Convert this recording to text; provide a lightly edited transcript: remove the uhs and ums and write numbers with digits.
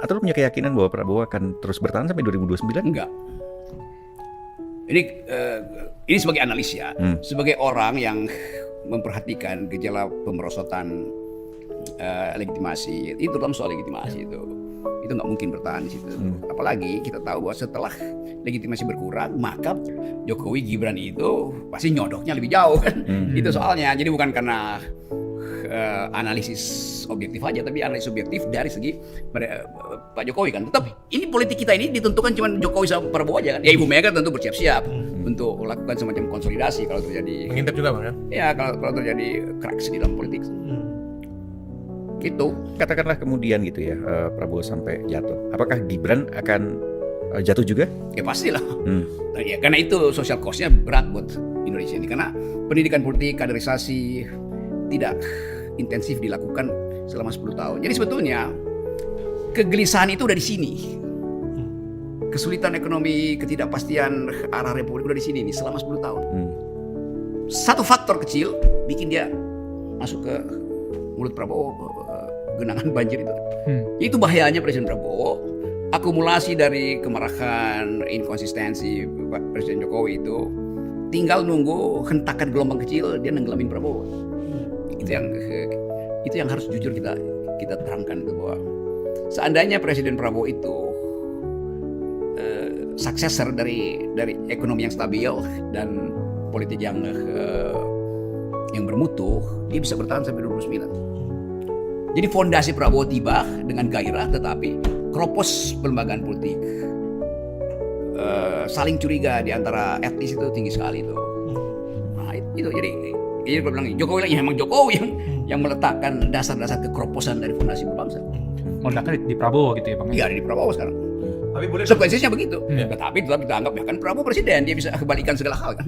atau lu punya keyakinan bahwa Prabowo akan terus bertahan sampai 2029? Enggak. Ini sebagai analis ya, sebagai orang yang memperhatikan gejala pemerosotan legitimasi, itu dalam soal legitimasi itu nggak mungkin bertahan di situ. Apalagi kita tahu bahwa setelah legitimasi berkurang, maka Jokowi Gibran itu pasti nyodoknya lebih jauh kan. Itu soalnya. Jadi bukan karena analisis objektif aja, tapi analisis subjektif dari segi Pak Jokowi kan. Tetap ini politik kita ini ditentukan cuma Jokowi sama Prabowo aja kan. Ya Ibu Mega tentu bersiap-siap untuk melakukan semacam konsolidasi kalau terjadi. Mengintip juga Bang ya? Ya kalau terjadi cracks di dalam politik. Gitu. Katakanlah kemudian gitu ya, Prabowo sampai jatuh. Apakah Gibran akan jatuh juga? Ya pastilah. Nah, ya, karena itu social cost-nya berat buat Indonesia ini. Karena pendidikan politik, kaderisasi tidak intensif dilakukan selama 10 tahun. Jadi sebetulnya kegelisahan itu udah di sini. Kesulitan ekonomi, ketidakpastian arah republik udah di sini nih selama 10 tahun. Satu faktor kecil bikin dia masuk ke mulut Prabowo, genangan banjir itu. Itu bahayanya Presiden Prabowo. Akumulasi dari kemarahan, inkonsistensi Presiden Jokowi itu tinggal nunggu hentakan gelombang kecil, dia nenggelamin Prabowo. Itu yang harus jujur kita terangkan itu, bahwa seandainya Presiden Prabowo itu suksesor dari ekonomi yang stabil dan politik yang bermutu, dia bisa bertahan sampai 2029. Jadi fondasi Prabowo tiba dengan gairah, tetapi kropos pelembagaan politik, saling curiga di antara etnis itu tinggi sekali itu. Nah, itu jadi gue bilang Jokowi lagi, memang Jokowi yang meletakkan dasar-dasar kekroposan dari fondasi berbangsa. Modalnya di Prabowo gitu ya Bang? Iya, di Prabowo sekarang. Tapi boleh Konsekuensinya begitu. Tetapi tetap kita anggap ya kan Prabowo presiden, dia bisa kebalikan segala hal kan.